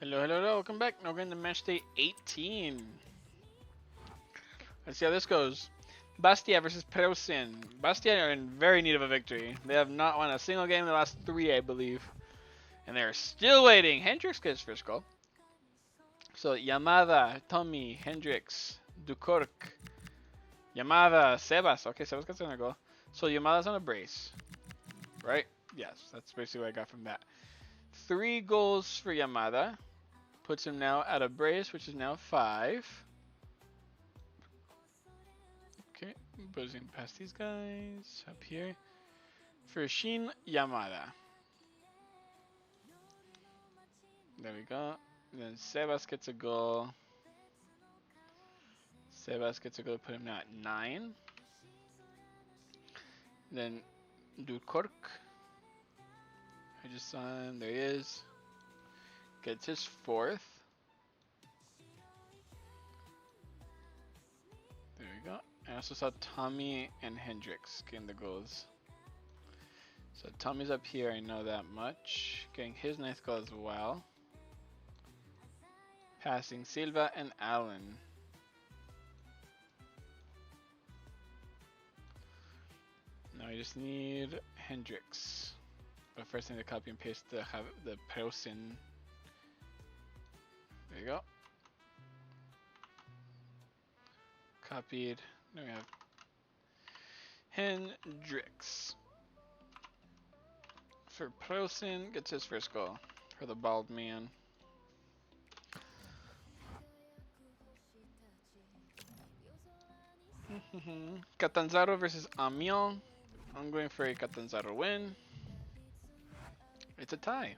Hello, hello, hello. Welcome back. Now we're going to Matchday 18. Let's see how this goes. Bastia versus Preußen. Bastia are in very need of a victory. They have not won a single game in the last 3, I believe. And they're still waiting. Hendricks gets first goal. So Yamada, Tommy, Hendricks, Dukork, Yamada, Sebas. Okay, Sebas gets another goal. So Yamada's on a brace. Right? Yes, that's basically what I got from that. 3 goals for Yamada. Puts him now at a brace, which is now 5. Okay, buzzing past these guys up here. For Shin Yamada. There we go. Then Sebas gets a goal. Sebas gets a goal to put him now at 9. Then Dukork. I just saw him. There he is. Gets his 4th. There we go. I also saw Tommy and Hendricks getting the goals. So Tommy's up here, I know that much. Getting his 9th goal as well. Passing Silva and Allen. Now I just need Hendricks. But first I need to copy and paste the Preußen. There you go. Copied. Now we have Hendricks. For Preußen, gets his first goal. For the bald man. Catanzaro versus Amiens. I'm going for a Catanzaro win. It's a tie.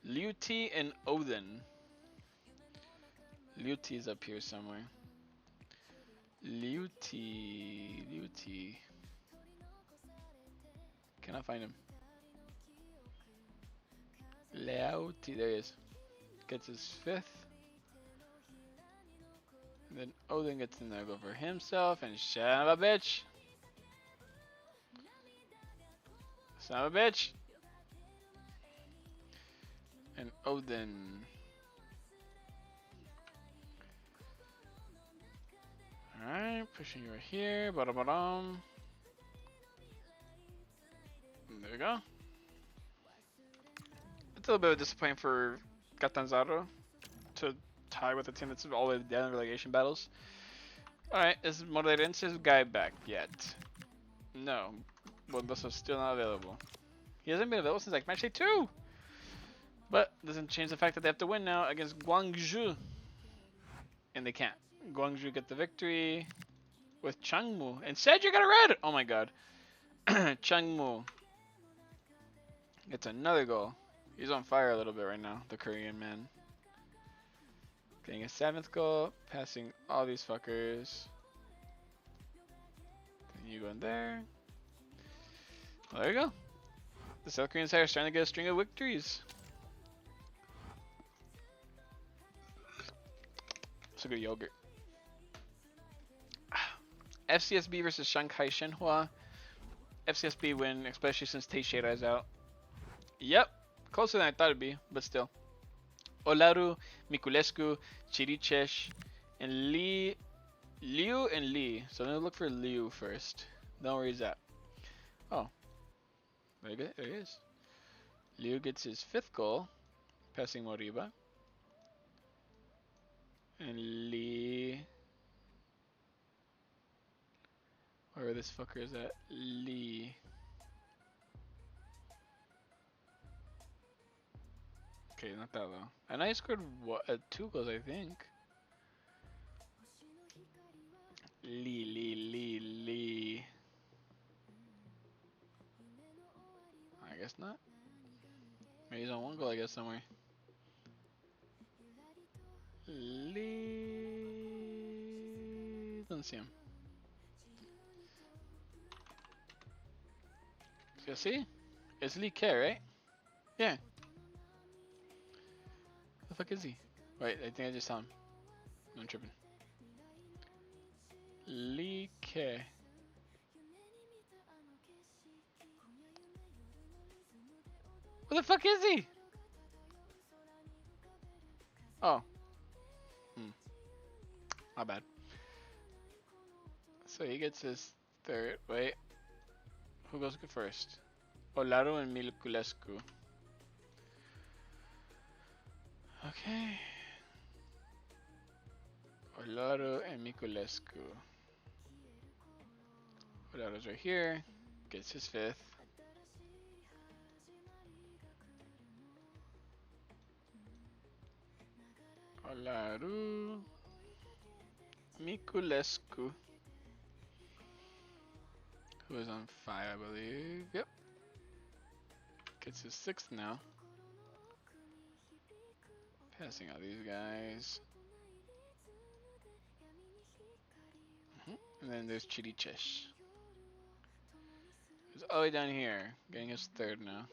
Liu T and Odin. Liu T is up here somewhere. Liu T. Cannot find him. Liu T, there he is. Gets his 5th. And then Odin gets in there, go for himself, and son of a bitch. Son of a bitch. And Odin. Alright, pushing you right here. Ba-da-ba-dum. There we go. It's a little bit disappointing for Catanzaro to tie with a team that's all the way down in relegation battles. Alright, is Moreirense's guy back yet? No. Bondoso's still not available. He hasn't been available since like match day 2! But doesn't change the fact that they have to win now against Guangzhou. And they can't. Guangzhou get the victory with Changmu. And Cedric got a red! Oh my god. Changmu gets another goal. He's on fire a little bit right now, the Korean man. Getting a 7th goal, passing all these fuckers. Then you go in there. Well, there you go. The South Korean side is trying to get a string of victories. It's a good yogurt. FCSB versus Shanghai Shenhua. FCSB win, especially since Teixeira is out. Yep, closer than I thought it'd be, but still. Olaru, Mikulescu, Chirichesh, and Liu and Lee. So I'm gonna look for Liu first. Don't worry, he's at. Oh, very good. There he is. Liu gets his 5th goal, passing Moriba. And Lee, where this fucker is at? Lee. Okay, not that low. And I scored 2 goals, I think. Lee. I guess not. Maybe he's on 1 goal, I guess, somewhere. Lee. Don't see him. You see? It's Lee K, right? Yeah. The fuck is he? Wait, I think I just saw him. No, I'm tripping. Lee K. Where the fuck is he? Oh. Hmm. My bad. So he gets his third. Wait. Who goes first? Olaru and Miluculescu. Okay. Olaru and Miculescu. Olaru's right here. Gets his fifth. Olaru. Miculescu. Who is on 5, I believe. Yep. Gets his sixth now. Passing out these guys. And then there's Chirichesh. Who's all the way down here, getting his third now.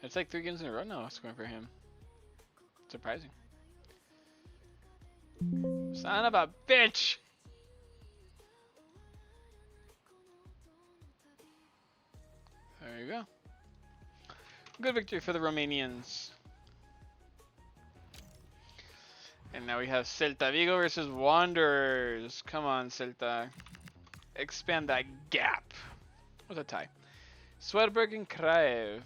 It's like 3 games in a row now scoring for him. Surprising. Son of a bitch! There you go. Good victory for the Romanians. And now we have Celta Vigo versus Wanderers. Come on, Celta. Expand that gap. What's a tie? Svedberg and Kraev.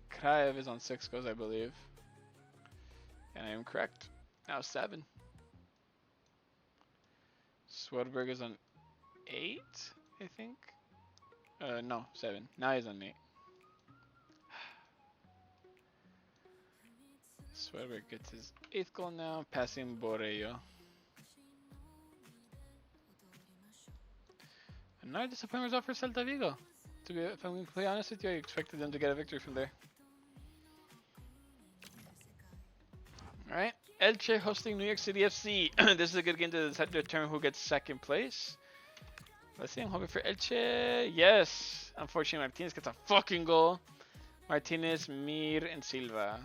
Kraev is on 6 goals, I believe. And I am correct. Now 7. Svedberg is on 8, I think. No, 7. Now he's on 8. Svedberg gets his 8th goal now, passing Borrello. Another disappointment result for Celta Vigo. To be, if I'm completely honest with you, I expected them to get a victory from there. Alright, Elche hosting New York City FC. This is a good game to determine who gets second place. Let's see, I'm hoping for Elche. Yes! Unfortunately, Martinez gets a fucking goal. Martinez, Mir, and Silva.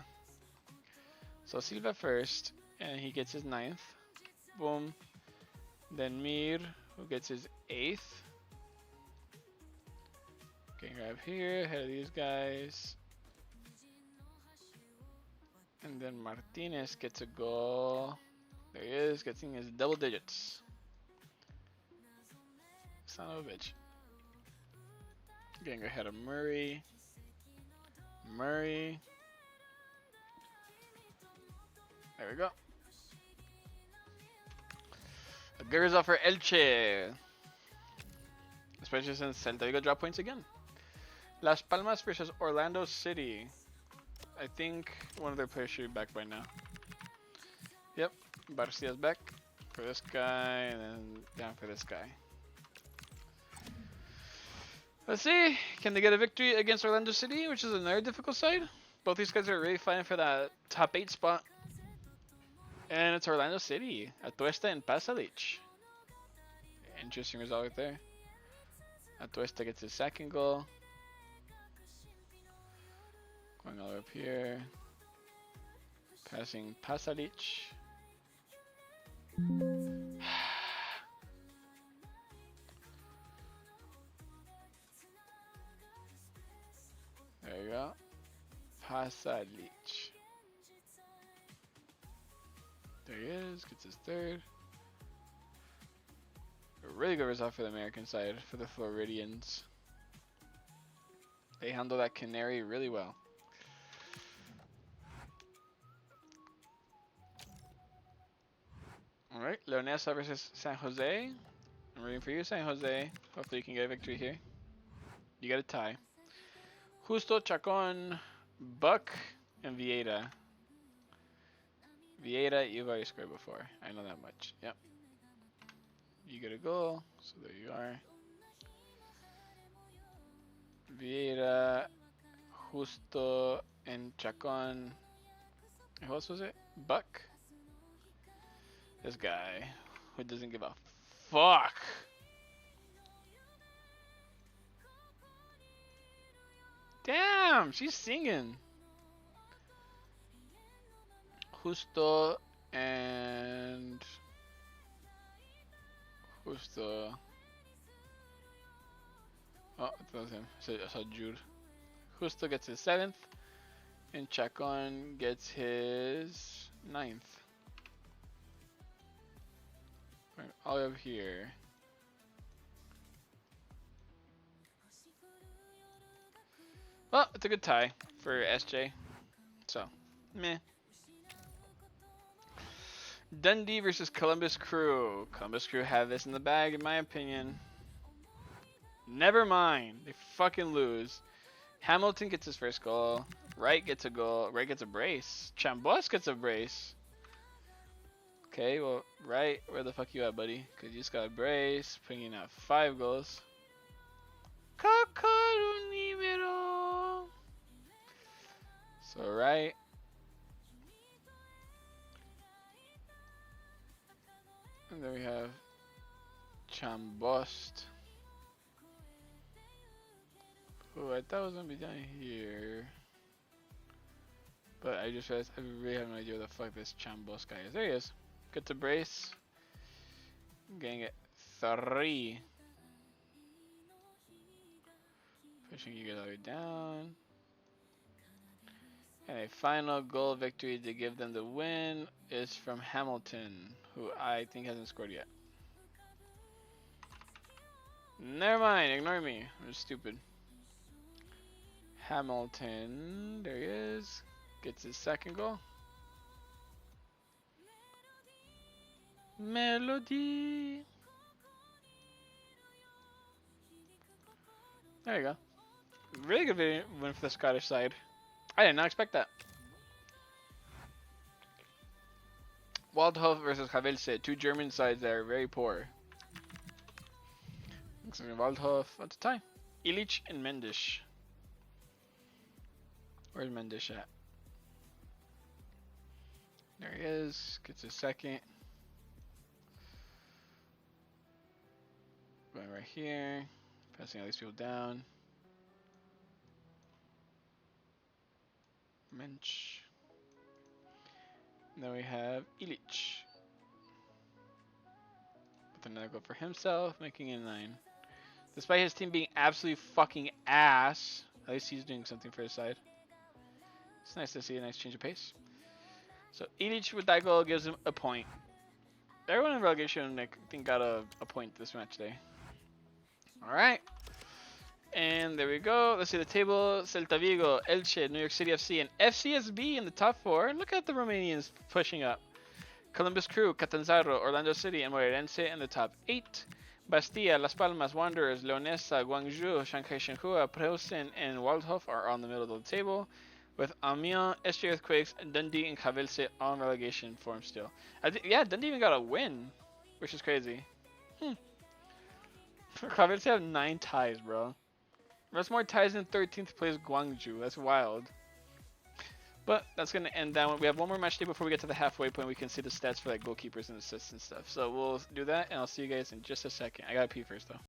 So Silva first, and he gets his 9th. Boom. Then Mir, who gets his 8th. Getting right up here, ahead of these guys. And then Martinez gets a goal. There he is, getting his double digits. Son of a bitch. Getting ahead of Murray. Murray. There we go. A good result for Elche. Especially since Celta Vigo dropped points again. Las Palmas versus Orlando City. I think one of their players should be back by now. Yep, Barcia's back for this guy, and then down for this guy. Let's see, can they get a victory against Orlando City, which is another difficult side? Both these guys are really fighting for that top 8 spot. And it's Orlando City, Atuesta and Pasalic. Interesting result right there. Atuesta gets his 2nd goal. Going all the way up here. Passing Pasalic. There you go. Pasalic. There he is, gets his 3rd. A really good result for the American side, for the Floridians. They handle that Canary really well. Alright, Leonesa versus San Jose. I'm rooting for you, San Jose. Hopefully you can get a victory here. You got a tie. Justo, Chacon, Buck, and Vieira. Vieira, you've already scored before. I know that much. Yep. You get a goal, so there you are. Vieira, Justo, and Chacon. Who else was it? Buck. This guy who doesn't give a fuck. Damn, she's singing. Justo and Justo. Oh, it was him. I saw Jude. Justo gets his 7th. And Chacon gets his 9th. All over here. Well, it's a good tie for SJ. So, meh. Dundee versus Columbus Crew. Columbus Crew have this in the bag, in my opinion. Never mind. They fucking lose. Hamilton gets his first goal. Wright gets a goal. Wright gets a brace. Chambos gets a brace. Okay, well, Wright, where the fuck you at, buddy? Because you just got a brace, putting out 5 goals. So, Wright. And then we have Chambost. Oh, I thought it was going to be down here. But I just realized I really have no idea where the fuck this Chambost guy is. There he is. Gets a brace. Getting it 3. Pushing you guys all the way down. And a final goal victory to give them the win is from Hamilton, who I think hasn't scored yet. Never mind, ignore me. I'm just stupid. Hamilton, there he is. Gets his second goal. Melody. There you go. Really good win for the Scottish side. I did not expect that. Waldhof versus Havelse, 2 German sides that are very poor. Waldhof at the time. Illich and Mendish. Where's Mendish at? There he is. Gets his second. Going right here. Passing all these people down. Mensch. And then we have Illich. With another goal for himself, making it 9. Despite his team being absolutely fucking ass, at least he's doing something for his side. It's nice to see a nice change of pace. So Illich with that goal gives him a point. Everyone in relegation, I think, got a point this match day. Alright. And there we go. Let's see the table. Celta Vigo, Elche, New York City FC, and FCSB in the top 4. Look at the Romanians pushing up. Columbus Crew, Catanzaro, Orlando City, and Moreirense in the top 8. Bastia, Las Palmas, Wanderers, Leonesa, Guangzhou, Shanghai Shenhua, Preußen, and Waldhof are on the middle of the table, with Amiens, SJ Earthquakes, Dundee, and Havelse on relegation form still. Yeah, Dundee even got a win, which is crazy. Havelse have 9 ties, bro. That's more ties than 13th place Guangzhou. That's wild. But that's going to end that one. We have one more match day before we get to the halfway point. We can see the stats for like goalkeepers and assists and stuff. So we'll do that, and I'll see you guys in just a second. I got to pee first, though.